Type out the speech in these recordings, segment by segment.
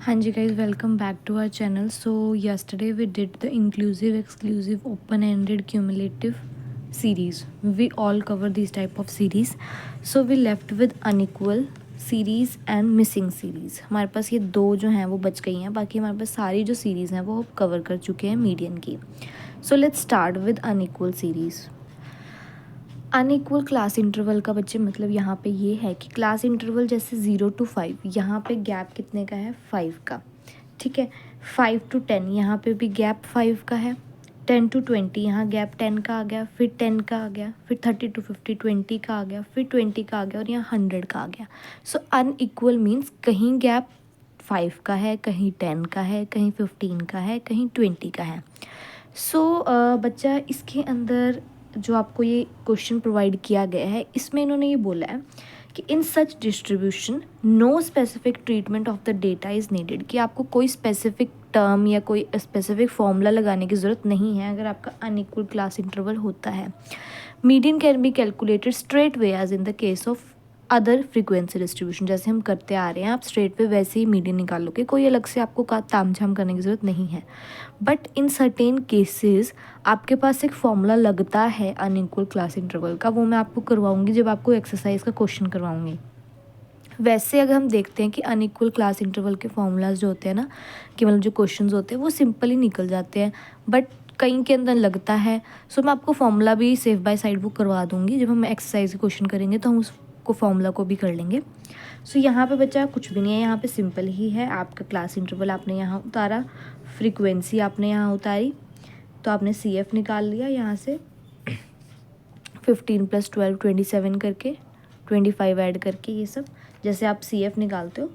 हाँ जी guys, welcome back to our channel. So yesterday we did the inclusive, exclusive, open-ended, cumulative series. We all cover these type of series. So we left with unequal series and missing series. हमारे पास ये दो जो हैं वो बच गई हैं, बाकी हमारे पास सारी जो सीरीज़ हैं वो कवर कर चुके हैं मीडियन की. So let's start with unequal series. Unequal class interval का बच्चे मतलब यहाँ पे ये है कि क्लास इंटरवल जैसे 0 to 5 यहाँ पे गैप कितने का है 5 का. ठीक है. 5 to 10 यहाँ पे भी गैप 5 का है. 10 to 20 यहाँ गैप 10 का आ गया, फिर 10 का आ गया, फिर 30 to 50 20 का आ गया, फिर 20 का आ गया और यहाँ 100 का आ गया. सो अनइक्वल मीन्स कहीं गैप 5 का है, कहीं 10 का है, कहीं 15 का है, कहीं 20 का है. सो बच्चा इसके अंदर जो आपको ये क्वेश्चन प्रोवाइड किया गया है इसमें इन्होंने ये बोला है कि in such distribution no specific treatment of the data is needed, कि आपको कोई स्पेसिफिक टर्म या कोई स्पेसिफिक फॉर्मूला लगाने की ज़रूरत नहीं है अगर आपका अनइक्वल क्लास इंटरवल होता है. Median can be calculated straight way as in the case of other frequency distribution. जैसे हम करते आ रहे हैं आप स्ट्रेट पे वैसे ही मीडियन निकालोगे, कोई अलग से आपको तामझाम करने की ज़रूरत नहीं है. बट इन सर्टेन केसेस आपके पास एक फॉर्मूला लगता है अनइक्वल क्लास इंटरवल का, वो मैं आपको करवाऊंगी जब आपको एक्सरसाइज का क्वेश्चन करवाऊंगी. वैसे अगर हम देखते हैं कि अनइक्वल क्लास इंटरवल के फॉर्मूलाज जो होते हैं ना, कि मतलब जो क्वेश्चंस होते हैं वो सिंपल ही निकल जाते हैं, बट कहीं के अंदर लगता है. सो मैं आपको फॉर्मूला भी सेफ बाय साइड बुक करवा दूंगी, जब हम एक्सरसाइज के क्वेश्चन करेंगे तो हम उसको फॉर्मूला को भी कर लेंगे. सो यहाँ पे बच्चा कुछ भी नहीं है, यहाँ पे सिंपल ही है. आपका क्लास इंटरवल आपने यहाँ उतारा, फ्रीक्वेंसी आपने यहाँ उतारी, तो आपने CF निकाल लिया यहाँ से 15 + 12 27 करके 25 ऐड करके ये सब. जैसे आप CF निकालते हो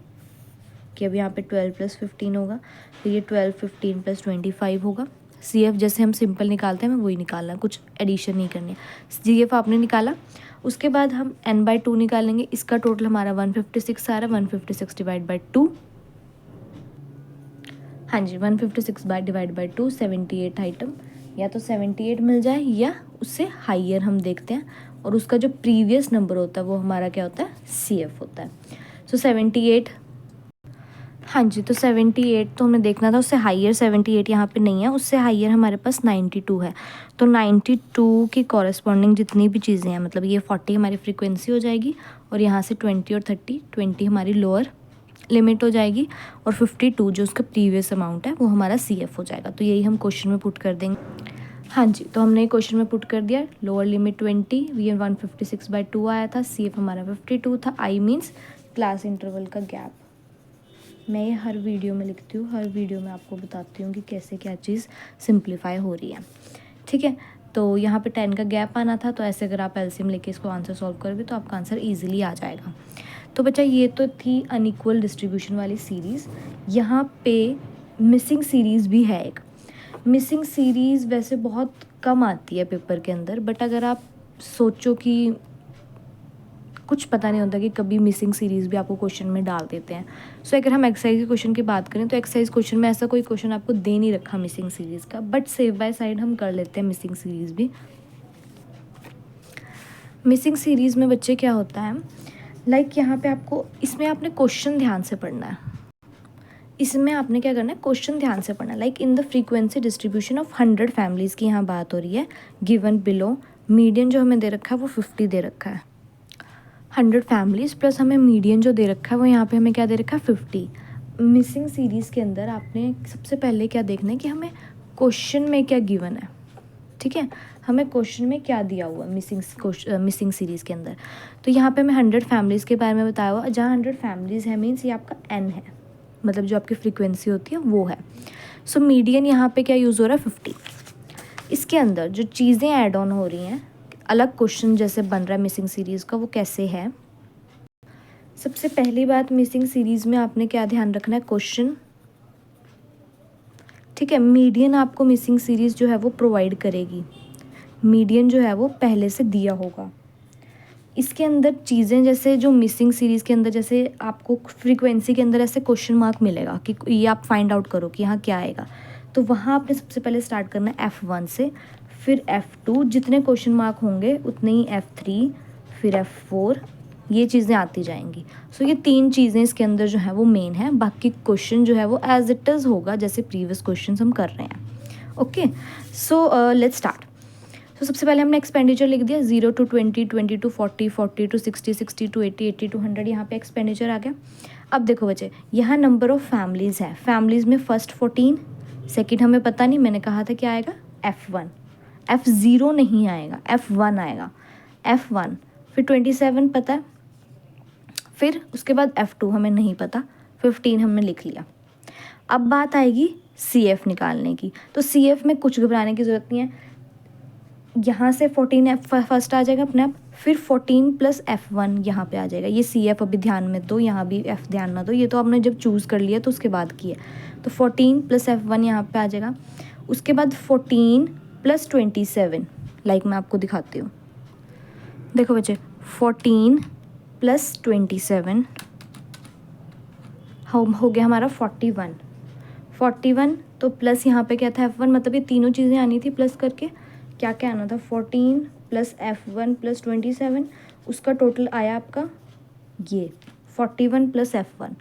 कि अब यहाँ पे 12 + 15 होगा, तो ये 12 15 + 25 होगा. CF जैसे हम सिंपल निकालते हैं हमें वही निकालना है, कुछ एडिशन नहीं करनी है. CF आपने निकाला, उसके बाद हम n/2 निकालेंगे. इसका टोटल हमारा 156 आ रहा है. 156 डिवाइड बाई 2, हाँ जी 156 डिवाइड बाई 2 78 आइटम. या तो 78 मिल जाए या उससे हाइयर हम देखते हैं, और उसका जो प्रीवियस नंबर होता है वो हमारा क्या होता है CF होता है. सो 78, हाँ जी, तो 78 तो हमें देखना था, उससे हाइयर 78 यहाँ पे नहीं है, उससे हाइयर हमारे पास 92 है. तो 92 की कॉरेस्पॉन्डिंग जितनी भी चीज़ें हैं, मतलब ये 40 हमारी फ्रीक्वेंसी हो जाएगी, और यहाँ से 20 और 30, 20 हमारी लोअर लिमिट हो जाएगी, और 52 जो उसका प्रीवियस अमाउंट है वो हमारा CF हो जाएगा. तो यही हम क्वेश्चन में पुट कर देंगे. हाँ जी, तो हमने क्वेश्चन में पुट कर दिया. लोअर लिमिट 20, वी 156/2 आया था, CF हमारा 52 था. I मीन्स क्लास इंटरवल का गैप. मैं ये हर वीडियो में लिखती हूँ, हर वीडियो में आपको बताती हूँ कि कैसे क्या चीज़ सिंप्लीफाई हो रही है. ठीक है. तो यहाँ पे 10 का गैप आना था, तो ऐसे अगर आप LCM लेके इसको आंसर सॉल्व करोगे तो आपका आंसर ईजिली आ जाएगा. तो बच्चा ये तो थी अनइक्वल डिस्ट्रीब्यूशन वाली सीरीज़. यहाँ पे मिसिंग सीरीज़ भी है एक. मिसिंग सीरीज़ वैसे बहुत कम आती है पेपर के अंदर, बट अगर आप सोचो कि कुछ पता नहीं होता कि कभी मिसिंग सीरीज़ भी आपको क्वेश्चन में डाल देते हैं. सो अगर हम एक्सरसाइज के क्वेश्चन की बात करें तो एक्सरसाइज क्वेश्चन में ऐसा कोई क्वेश्चन आपको दे नहीं रखा मिसिंग सीरीज़ का, बट सेव बाय साइड हम कर लेते हैं मिसिंग सीरीज़ भी. मिसिंग सीरीज़ में बच्चे क्या होता है, लाइक यहाँ पे आपको इसमें आपने क्वेश्चन ध्यान से पढ़ना है. इसमें आपने क्या करना है, क्वेश्चन ध्यान से पढ़ना है. Like in the frequency distribution of 100 families की यहाँ बात हो रही है. गिवन बिलो मीडियन जो हमें दे रखा है वो 50 दे रखा है. 100 फैमिलीज़ प्लस हमें मीडियन जो दे रखा है वो यहाँ पे हमें क्या दे रखा है 50. मिसिंग सीरीज़ के अंदर आपने सबसे पहले क्या देखना है कि हमें क्वेश्चन में क्या गिवन है. ठीक है, हमें क्वेश्चन में क्या दिया हुआ है मिसिंग सीरीज़ के अंदर. तो यहाँ पे हमें 100 फैमिलीज़ के बारे में बताया हुआ. जहाँ 100 फैमिलीज़ है मीन्स ये आपका n है, मतलब जो आपकी फ्रीक्वेंसी होती है वो है. सो मीडियन यहाँ पे क्या यूज़ हो रहा है 50. इसके अंदर जो चीज़ें ऐड ऑन हो रही हैं, अलग क्वेश्चन जैसे बन रहा है मिसिंग सीरीज़ का, वो कैसे है. सबसे पहली बात, मिसिंग सीरीज़ में आपने क्या ध्यान रखना है, क्वेश्चन. ठीक है, मीडियन आपको मिसिंग सीरीज़ जो है वो प्रोवाइड करेगी. मीडियन जो है वो पहले से दिया होगा. इसके अंदर चीज़ें जैसे जो मिसिंग सीरीज़ के अंदर, जैसे आपको फ्रीक्वेंसी के अंदर ऐसे क्वेश्चन मार्क मिलेगा कि ये आप फाइंड आउट करो कि यहाँ क्या आएगा. तो वहाँ आपने सबसे पहले स्टार्ट करना है F1 से, फिर F2, जितने क्वेश्चन मार्क होंगे उतने ही F3, फिर F4, ये चीज़ें आती जाएंगी। सो ये 3 चीज़ें इसके अंदर जो है वो मेन है, बाकी क्वेश्चन जो है वो एज इट इज़ होगा जैसे प्रीवियस क्वेश्चन हम कर रहे हैं। Okay, so let's start. तो सबसे पहले हमने एक्सपेंडिचर लिख दिया 0 to 20, 20 to 40, 40 to 60, 60 to 80, 80 to 100, यहाँ पे एक्सपेंडिचर आ गया। अब देखो बच्चे, यहाँ नंबर ऑफ़ फैमिलीज़ है। फैमिलीज़ में फर्स्ट 14, सेकंड हमें पता नहीं, मैंने कहा था क्या आएगा F1, F0 नहीं आएगा, F1 आएगा, F1। फिर 27 पता है, फिर उसके बाद F2 हमें नहीं पता, 15 हमने लिख लिया। अब बात आएगी CF निकालने की। तो CF में कुछ घबराने की ज़रूरत नहीं है, यहाँ से 14 फर्स्ट आ जाएगा अपने आप, फिर 14 प्लस F1 यहाँ पे आ जाएगा। ये CF अभी ध्यान में दो, यहाँ भी F ध्यान ना दो, ये तो आपने जब चूज़ कर लिया तो उसके बाद की है। तो 14 प्लस F1 यहाँ पे आ जाएगा। उसके बाद 14 प्लस 27, लाइक मैं आपको दिखाती हूँ। देखो बच्चे, 14 प्लस 27 हो गया हमारा 41। 41 तो प्लस यहाँ पे क्या था F1, मतलब ये तीनों चीज़ें आनी थी प्लस करके। क्या क्या आना था, 14 प्लस F1 प्लस 27, उसका टोटल आया आपका ये 41 प्लस F1।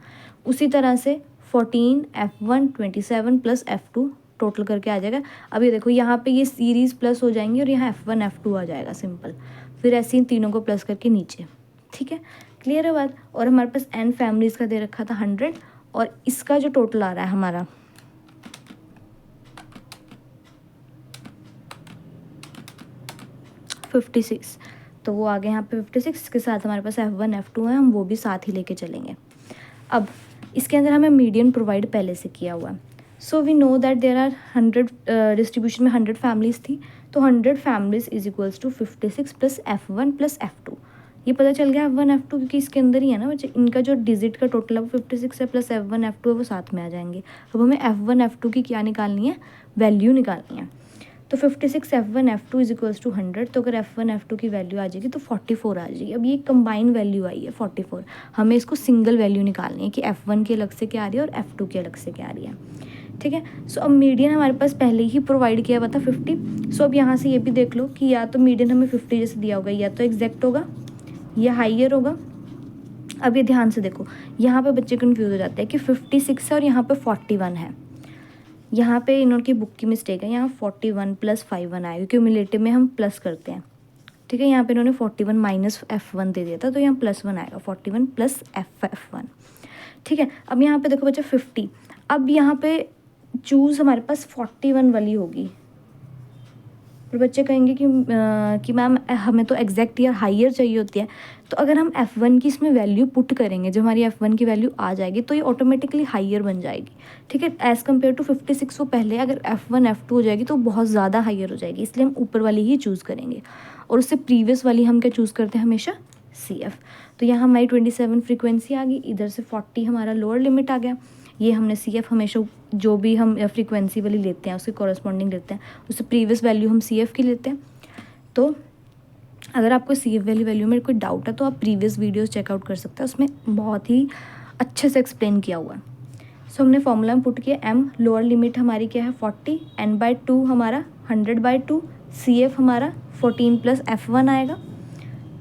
उसी तरह से 14 F1 27 प्लस F2 टोटल करके आ जाएगा। अब ये देखो, यहाँ पे ये सीरीज़ प्लस हो जाएंगी और यहाँ F1 F2 आ जाएगा सिंपल। फिर ऐसे इन तीनों को प्लस करके नीचे। ठीक है, क्लियर है बात। और हमारे पास n फैमिलीज़ का दे रखा था 100, और इसका जो टोटल आ रहा है हमारा 56, तो वो आ गए यहाँ पे 56 के साथ हमारे पास F1 F2 है, हम वो भी साथ ही लेके चलेंगे। अब इसके अंदर हमें मीडियन प्रोवाइड पहले से किया हुआ है। So we know that there are 100 distribution में 100 फैमिलीज़ थी, तो 100 families is equals to 56 plus F1 plus F2। ये पता चल गया F1 F2, क्योंकि इसके अंदर ही है ना बच्चे, इनका जो डिजिट का टोटल है वो 56 है, प्लस F1 F2 है वो साथ में आ जाएंगे। अब हमें F1 F2 की क्या निकालनी है, वैल्यू निकालनी है। तो 56 F1 F2 is equals to 100, तो अगर F1 F2 की वैल्यू आ जाएगी तो 44 आ जाएगी। अब ये कंबाइन वैल्यू आई है 44, हमें इसको सिंगल वैल्यू निकालनी है कि F1 की अलग से क्या आ रही है और F2 की अलग से क्या आ रही है। ठीक है, सो अब मीडियन हमारे पास पहले ही प्रोवाइड किया हुआ था 50। सो अब यहाँ से ये भी देख लो कि या तो मीडियन हमें 50 जैसे दिया होगा, या तो एग्जैक्ट होगा या हाइयर होगा। अब ये ध्यान से देखो, यहाँ पे बच्चे कन्फ्यूज हो जाते हैं कि 56 है और यहाँ पे 41 है। यहाँ पे इनकी बुक की मिस्टेक है, यहाँ 41 प्लस 51 आएगा, क्यूमुलेटिव में हम प्लस करते हैं। ठीक है, यहाँ पे इन्होंने 41 माइनस F1 दे दिया था, तो यहाँ +1 आएगा, 41 प्लस F1। ठीक है, अब यहाँ पे देखो बच्चे 50, अब यहाँ पे चूज़ हमारे पास 41 वाली होगी। फिर बच्चे कहेंगे कि मैम हमें तो एग्जैक्ट या हाइयर चाहिए होती है। तो अगर हम F1 की इसमें वैल्यू पुट करेंगे, जब हमारी F1 की वैल्यू आ जाएगी तो ये ऑटोमेटिकली हाइयर बन जाएगी। ठीक है, एज़ कम्पेयर टू 56 वो पहले अगर F1 F2 हो जाएगी तो बहुत ज़्यादा हाइयर हो जाएगी, इसलिए हम ऊपर वाली ही चूज़ करेंगे। और उससे प्रीवियस वाली हम क्या चूज़ करते हैं हमेशा, CF। तो यहाँ हमारी 27 फ्रीक्वेंसी आ गई, इधर से 40 हमारा लोअर लिमिट आ गया। ये हमने CF हमेशा जो भी हम फ्रीक्वेंसी वाली लेते हैं उसके कॉरस्पॉन्डिंग लेते हैं, उससे प्रीवियस वैल्यू हम CF की लेते हैं। तो अगर आपको CF वाली वैल्यू में कोई डाउट है तो आप प्रीवियस वीडियोस चेकआउट कर सकते हैं, उसमें बहुत ही अच्छे से एक्सप्लेन किया हुआ है। सो हमने फॉर्मूला में पुट किया, M लोअर लिमिट हमारी क्या है 40, n/2 हमारा 100/2, CF हमारा 14 प्लस F1 आएगा,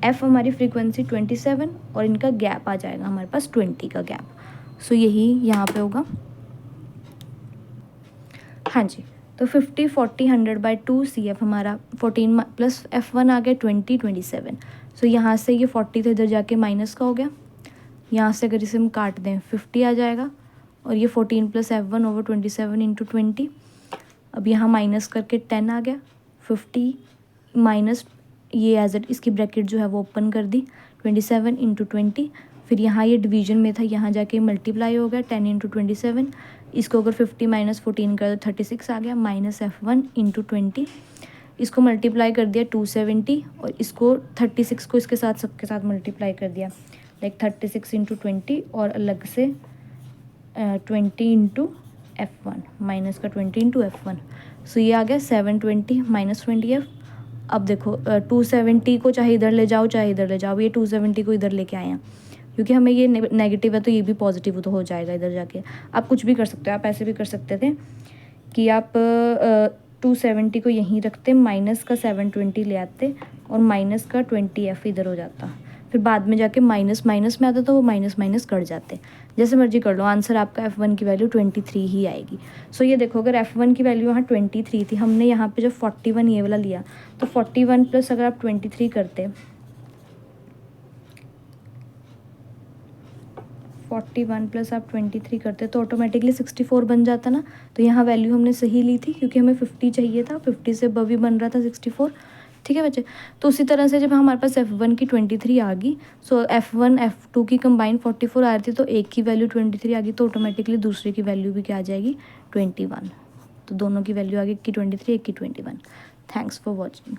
F हमारी फ्रीक्वेंसी 27 और इनका गैप आ जाएगा हमारे पास 20 का गैप। सो यही यहाँ पे होगा। हाँ जी, तो 50 40 100/2, CF हमारा 14 प्लस F1 आ गया 20 27। सो यहाँ से ये 40 तो इधर जाके माइनस का हो गया, यहाँ से अगर इसे हम काट दें 50 आ जाएगा, और ये 14 प्लस F1 ओवर 27 इंटू 20। अब यहाँ माइनस करके 10 आ गया, 50 माइनस ये एज इट इसकी ब्रैकेट जो है वो ओपन कर दी, 27 इंटू 20। फिर यहाँ ये डिवीजन में था, यहाँ जाके मल्टीप्लाई हो गया 10 इंटू 27। इसको अगर 50 माइनस 14 कर तो 36 आ गया, माइनस F1 इंटू 20। इसको मल्टीप्लाई कर दिया 270, और इसको 36 को इसके साथ सबके साथ मल्टीप्लाई कर दिया, लाइक 36 इंटू 20 और अलग से 20 इंटू F1, माइनस का 20 इंटू F1। सो ये आ गया 720 माइनस 20F। अब देखो 270 को चाहे इधर ले जाओ चाहे इधर ले जाओ, ये 270 को इधर लेके आए हैं, क्योंकि हमें ये नेगेटिव है तो ये भी पॉजिटिव तो हो जाएगा इधर जाके। आप कुछ भी कर सकते हो, आप ऐसे भी कर सकते थे कि आप 270 को यहीं रखते, माइनस का 720 ले आते और माइनस का 20F इधर हो जाता, फिर बाद में जाके माइनस माइनस में आता तो वो माइनस माइनस कट जाते, जैसे मर्जी कर लो, आंसर आपका F1 की वैल्यू 23 ही आएगी। सो ये देखो, अगर F1 की वैल्यू यहाँ 23 थी, हमने यहाँ पे जब 41 ये वाला लिया, तो 41 प्लस अगर आप 23 करते, 41 प्लस आप 23 करते तो ऑटोमेटिकली 64 बन जाता ना। तो यहाँ वैल्यू हमने सही ली थी, क्योंकि हमें 50 चाहिए था, 50 से अबव ही बन रहा था 64। ठीक है बच्चे। तो उसी तरह से जब हमारे पास F1 की 23 आ गई, सो F1 F2 की कंबाइन 44 आ रही थी, तो एक की वैल्यू 23 आ गई, तो ऑटोमेटिकली दूसरे की वैल्यू भी क्या आ जाएगी, 21। तो दोनों की वैल्यू आ गई, एक की 23, एक की 21। Thanks for watching.